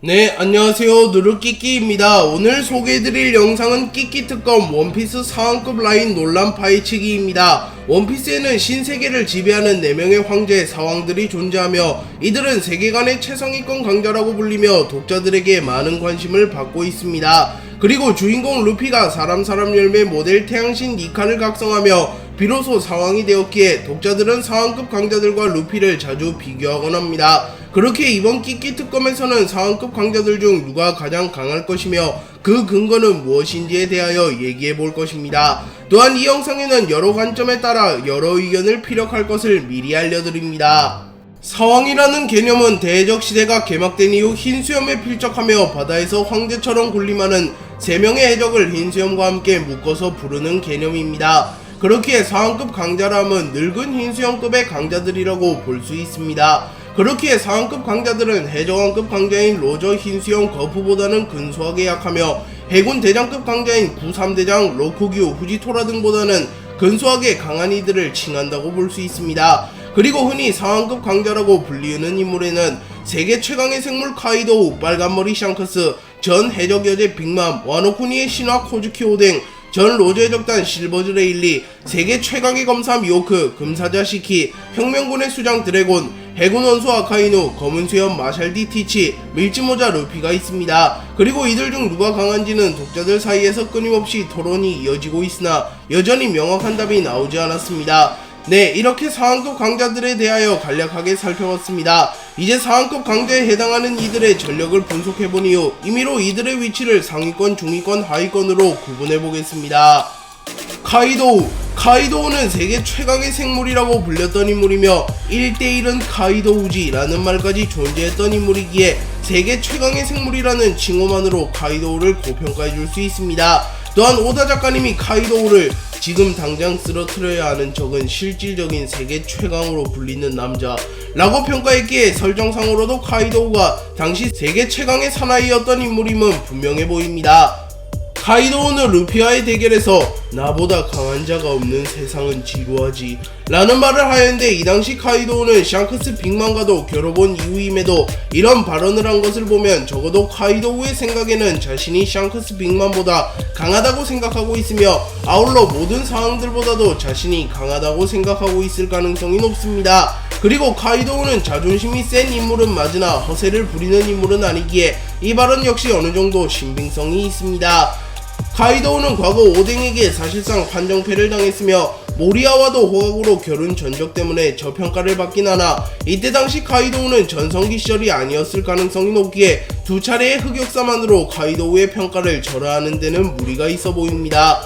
네, 안녕하세요. 누르끼끼입니다. 오늘 소개해드릴 영상은 끼끼특검 원피스 상한급 라인 논란 파헤치기입니다. 원피스에는 신세계를 지배하는 4명의 황제 사왕들이 존재하며 이들은 세계관의 최상위권 강자라고 불리며 독자들에게 많은 관심을 받고 있습니다. 그리고 주인공 루피가 사람 열매 모델 태양신 니카를 각성하며 비로소 사왕이 되었기에 독자들은 상한급 강자들과 루피를 자주 비교하곤 합니다. 그렇게 이번 끼끼 특검에서는 상한급 강자들 중 누가 가장 강할 것이며 그 근거는 무엇인지에 대하여 얘기해 볼 것입니다. 또한 이 영상에는 여러 관점에 따라 여러 의견을 피력할 것을 미리 알려드립니다. 사왕이라는 개념은 대해적 시대가 개막된 이후 흰수염에 필적하며 바다에서 황제처럼 군림하는 3명의 해적을 흰수염과 함께 묶어서 부르는 개념입니다. 그렇기에 상한급 강자람은 늙은 흰수염급의 강자들이라고 볼 수 있습니다. 그렇기에 상한급 강자들은 해적왕급 강자인 로저 흰수염 거푸보다는 근소하게 약하며 해군 대장급 강자인 구3대장 로쿠규 후지토라 등보다는 근소하게 강한 이들을 칭한다고 볼 수 있습니다. 그리고 흔히 상한급 강자라고 불리우는 인물에는 세계 최강의 생물 카이도우, 빨간머리 샹크스, 전 해적여제 빅맘, 와노쿠니의 신화 코즈키 오뎅, 전 로저 해적단 실버즈 레일리, 세계 최강의 검사 미호크, 금사자 시키, 혁명군의 수장 드래곤, 해군 원수 아카이누, 검은 수염 마샬디 티치, 밀짚모자 루피가 있습니다. 그리고 이들 중 누가 강한지는 독자들 사이에서 끊임없이 토론이 이어지고 있으나 여전히 명확한 답이 나오지 않았습니다. 네, 이렇게 상한급 강자들에 대하여 간략하게 살펴봤습니다. 이제 상한급 강자에 해당하는 이들의 전력을 분석해본 이후 임의로 이들의 위치를 상위권, 중위권, 하위권으로 구분해보겠습니다. 카이도우는 세계 최강의 생물이라고 불렸던 인물이며 1대1은 카이도우지라는 말까지 존재했던 인물이기에 세계 최강의 생물이라는 칭호만으로 카이도우를 고평가해줄 수 있습니다. 또한 오다 작가님이 카이도우를 지금 당장 쓰러뜨려야 하는 적은 실질적인 세계 최강으로 불리는 남자 라고 평가했기에 설정상으로도 카이도우가 당시 세계 최강의 사나이였던 인물임은 분명해 보입니다. 카이도우는 루피와의 대결에서 나보다 강한 자가 없는 세상은 지루하지 라는 말을 하였는데 이 당시 카이도우는 샹크스 빅맘과도 겨뤄본 이후임에도 이런 발언을 한 것을 보면 적어도 카이도우의 생각에는 자신이 샹크스 빅맘보다 강하다고 생각하고 있으며 아울러 모든 상황들보다도 자신이 강하다고 생각하고 있을 가능성이 높습니다. 그리고 카이도우는 자존심이 센 인물은 맞으나 허세를 부리는 인물은 아니기에 이 발언 역시 어느정도 신빙성이 있습니다. 카이도우는 과거 오뎅에게 사실상 판정패를 당했으며 모리아와도 호각으로 결혼 전적 때문에 저평가를 받긴 하나 이때 당시 카이도우는 전성기 시절이 아니었을 가능성이 높기에 두 차례의 흑역사만으로 카이도우의 평가를 절하하는 데는 무리가 있어 보입니다.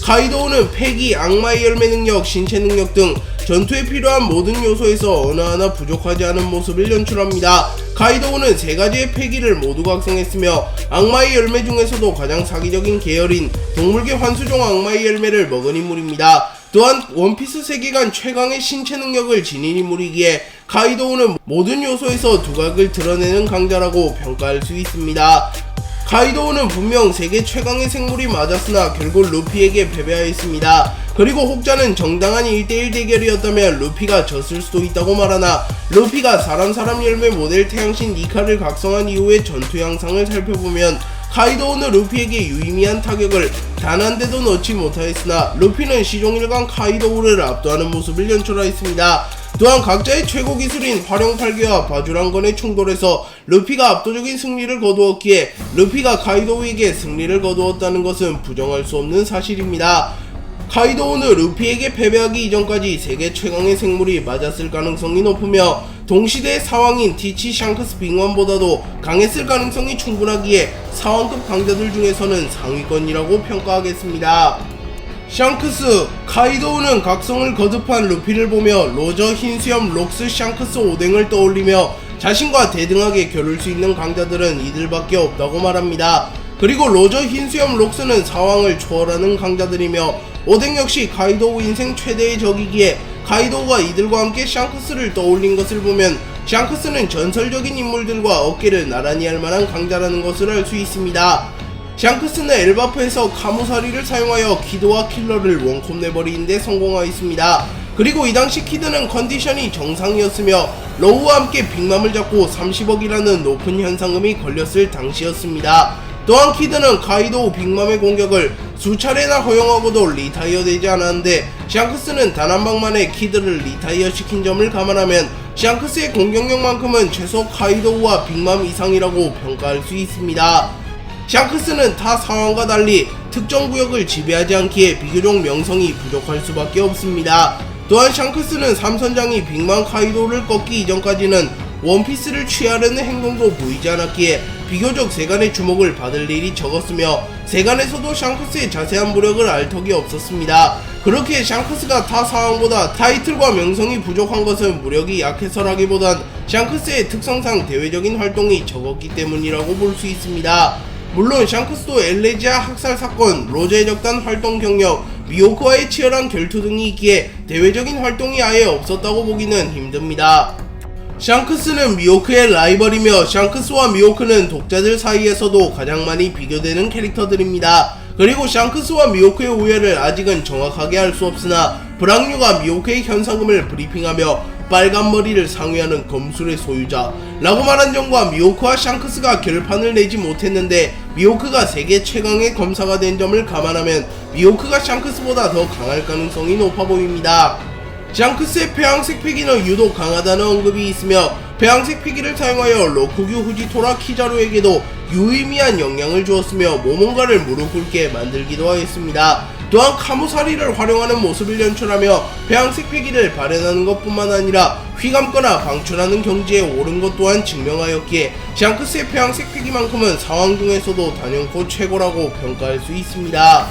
카이도우는 패기, 악마의 열매 능력, 신체 능력 등 전투에 필요한 모든 요소에서 어느 하나 부족하지 않은 모습을 연출합니다. 카이도우는 3가지의 패기를 모두 각성했으며 악마의 열매 중에서도 가장 사기적인 계열인 동물계 환수종 악마의 열매를 먹은 인물입니다. 또한 원피스 세계관 최강의 신체 능력을 지닌 인물이기에 카이도우는 모든 요소에서 두각을 드러내는 강자라고 평가할 수 있습니다. 카이도우는 분명 세계 최강의 생물이 맞았으나 결국 루피에게 패배하였습니다. 그리고 혹자는 정당한 1대1 대결이었다면 루피가 졌을 수도 있다고 말하나 루피가 사람 열매 모델 태양신 니카를 각성한 이후의 전투 양상을 살펴보면 카이도우는 루피에게 유의미한 타격을 단 한 대도 넣지 못하였으나 루피는 시종일관 카이도우를 압도하는 모습을 연출하였습니다. 또한 각자의 최고 기술인 활용팔기와 바주랑건의 충돌에서 루피가 압도적인 승리를 거두었기에 루피가 카이도우에게 승리를 거두었다는 것은 부정할 수 없는 사실입니다. 카이도우는 루피에게 패배하기 이전까지 세계 최강의 생물이 맞았을 가능성이 높으며 동시대의 사왕인 티치 샹크스 빅맘보다도 강했을 가능성이 충분하기에 사왕급 강자들 중에서는 상위권이라고 평가하겠습니다. 샹크스, 카이도우는 각성을 거듭한 루피를 보며 로저 흰수염 록스 샹크스 오뎅을 떠올리며 자신과 대등하게 겨룰 수 있는 강자들은 이들밖에 없다고 말합니다. 그리고 로저 흰수염 록스는 사왕을 초월하는 강자들이며 오뎅 역시 카이도우 인생 최대의 적이기에 카이도우가 이들과 함께 샹크스를 떠올린 것을 보면 샹크스는 전설적인 인물들과 어깨를 나란히 할 만한 강자라는 것을 알 수 있습니다. 샹크스는 엘바프에서 카무사리를 사용하여 키드와 킬러를 원콤 내버리는데 성공하였습니다. 그리고 이 당시 키드는 컨디션이 정상이었으며 로우와 함께 빅맘을 잡고 30억이라는 높은 현상금이 걸렸을 당시였습니다. 또한 키드는 카이도 빅맘의 공격을 수차례나 허용하고도 리타이어 되지 않았는데 샹크스는 단 한 방만에 키드를 리타이어 시킨 점을 감안하면 샹크스의 공격력만큼은 최소 카이도우와 빅맘 이상이라고 평가할 수 있습니다. 샹크스는 타 상황과 달리 특정 구역을 지배하지 않기에 비교적 명성이 부족할 수밖에 없습니다. 또한 샹크스는 삼선장이 빅맘 카이도우를 꺾기 이전까지는 원피스를 취하려는 행동도 보이지 않았기에 비교적 세간의 주목을 받을 일이 적었으며 세간에서도 샹크스의 자세한 무력을 알 턱이 없었습니다. 그렇게 샹크스가 타 상황보다 타이틀과 명성이 부족한 것은 무력이 약해서라기보단 샹크스의 특성상 대외적인 활동이 적었기 때문이라고 볼 수 있습니다. 물론 샹크스도 엘레지아 학살 사건, 로저의 적단 활동 경력, 미호크와의 치열한 결투 등이 있기에 대외적인 활동이 아예 없었다고 보기는 힘듭니다. 샹크스는 미호크의 라이벌이며 샹크스와 미호크는 독자들 사이에서도 가장 많이 비교되는 캐릭터들입니다. 그리고 샹크스와 미호크의 우열을 아직은 정확하게 알 수 없으나 브랑뉴가 미호크의 현상금을 브리핑하며 빨간 머리를 상회하는 검술의 소유자 라고 말한 점과 미호크와 샹크스가 결판을 내지 못했는데 미호크가 세계 최강의 검사가 된 점을 감안하면 미호크가 샹크스보다 더 강할 가능성이 높아 보입니다. 샹크스의 폐왕색 피기는 유독 강하다는 언급이 있으며 폐왕색 피기를 사용하여 로쿠규 후지토라 키자루에게도 유의미한 영향을 주었으며 모mon가를 무릎 꿇게 만들기도 하였습니다. 또한 카무사리를 활용하는 모습을 연출하며 폐왕색 피기를 발현하는 것뿐만 아니라 휘감거나 방출하는 경지에 오른 것 또한 증명하였기에 샹크스의 폐왕색 피기만큼은 상황 중에서도 단연코 최고라고 평가할 수 있습니다.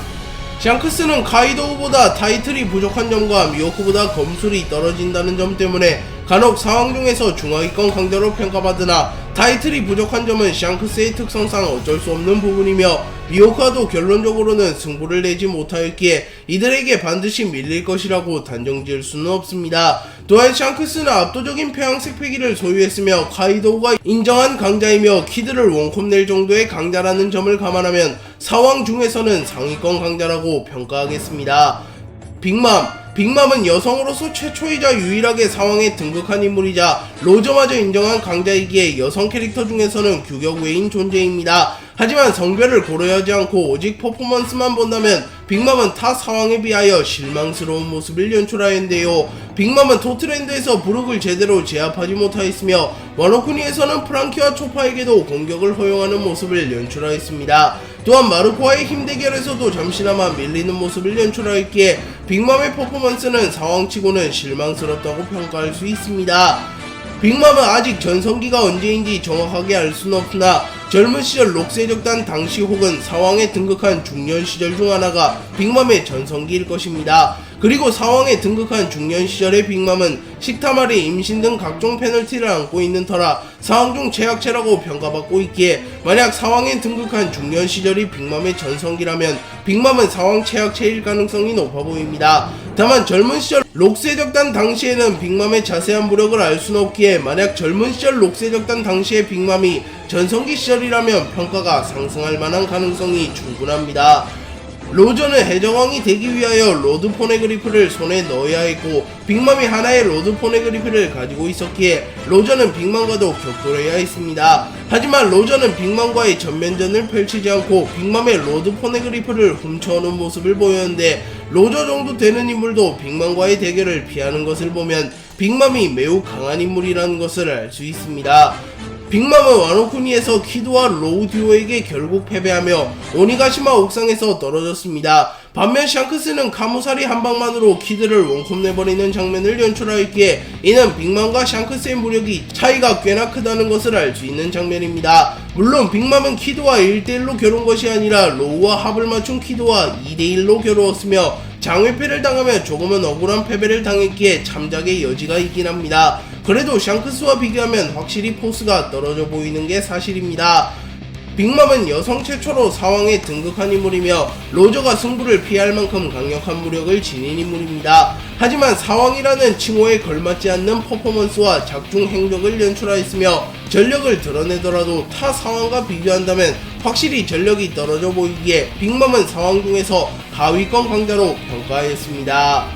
샹크스는 카이도우보다 타이틀이 부족한 점과 미호크보다 검술이 떨어진다는 점 때문에 간혹 상황 중에서 중하위권 강자로 평가받으나 타이틀이 부족한 점은 샹크스의 특성상 어쩔 수 없는 부분이며 미호크와도 결론적으로는 승부를 내지 못하였기에 이들에게 반드시 밀릴 것이라고 단정지을 수는 없습니다. 또한 샹크스는 압도적인 폐왕색 패기를 소유했으며 카이도우가 인정한 강자이며 키드를 원컵 낼 정도의 강자라는 점을 감안하면 사왕 중에서는 상위권 강자라고 평가하겠습니다. 빅맘은 여성으로서 최초이자 유일하게 사왕에 등극한 인물이자 로저마저 인정한 강자이기에 여성 캐릭터 중에서는 규격 외인 존재입니다. 하지만 성별을 고려하지 않고 오직 퍼포먼스만 본다면 빅맘은 타 사왕에 비하여 실망스러운 모습을 연출하였는데요. 빅맘은 토트랜드에서 브룩을 제대로 제압하지 못하였으며 와노쿠니에서는 프랑키와 초파에게도 공격을 허용하는 모습을 연출하였습니다. 또한 마르코와의 힘 대결에서도 잠시나마 밀리는 모습을 연출하였기에 빅맘의 퍼포먼스는 사왕치고는 실망스럽다고 평가할 수 있습니다. 빅맘은 아직 전성기가 언제인지 정확하게 알 수는 없으나 젊은 시절 록스의 적단 당시 혹은 사왕에 등극한 중년 시절 중 하나가 빅맘의 전성기일 것입니다. 그리고 사왕에 등극한 중년 시절의 빅맘은 식타마리, 임신 등 각종 페널티를 안고 있는 터라 사왕 중 최악체라고 평가받고 있기에 만약 사왕에 등극한 중년 시절이 빅맘의 전성기라면 빅맘은 사왕 최악체일 가능성이 높아 보입니다. 다만 젊은 시절 록스의 적단 당시에는 빅맘의 자세한 무력을 알 수는 없기에 만약 젊은 시절 록스의 적단 당시의 빅맘이 전성기 시절이라면 평가가 상승할 만한 가능성이 충분합니다. 로저는 해적왕이 되기 위하여 로드 포네그리프를 손에 넣어야 했고 빅맘이 하나의 로드 포네그리프를 가지고 있었기에 로저는 빅맘과도 격돌해야 했습니다. 하지만 로저는 빅맘과의 전면전을 펼치지 않고 빅맘의 로드 포네그리프를 훔쳐오는 모습을 보였는데 로저 정도 되는 인물도 빅맘과의 대결을 피하는 것을 보면 빅맘이 매우 강한 인물이라는 것을 알 수 있습니다. 빅맘은 와노쿠니에서 키드와 로우 듀오에게 결국 패배하며 오니가시마 옥상에서 떨어졌습니다. 반면 샹크스는 카무사리 한 방만으로 키드를 원컵 내버리는 장면을 연출하였기에 이는 빅맘과 샹크스의 무력이 차이가 꽤나 크다는 것을 알 수 있는 장면입니다. 물론 빅맘은 키드와 1대1로 겨룬 것이 아니라 로우와 합을 맞춘 키드와 2대1로 겨루었으며 장외패를 당하며 조금은 억울한 패배를 당했기에 참작의 여지가 있긴 합니다. 그래도 샹크스와 비교하면 확실히 포스가 떨어져 보이는 게 사실입니다. 빅맘은 여성 최초로 사왕에 등극한 인물이며 로저가 승부를 피할 만큼 강력한 무력을 지닌 인물입니다. 하지만 사왕이라는 칭호에 걸맞지 않는 퍼포먼스와 작중 행적을 연출하였으며 전력을 드러내더라도 타 사왕과 비교한다면 확실히 전력이 떨어져 보이기에 빅맘은 사왕 중에서 하위권 강자로 평가하였습니다.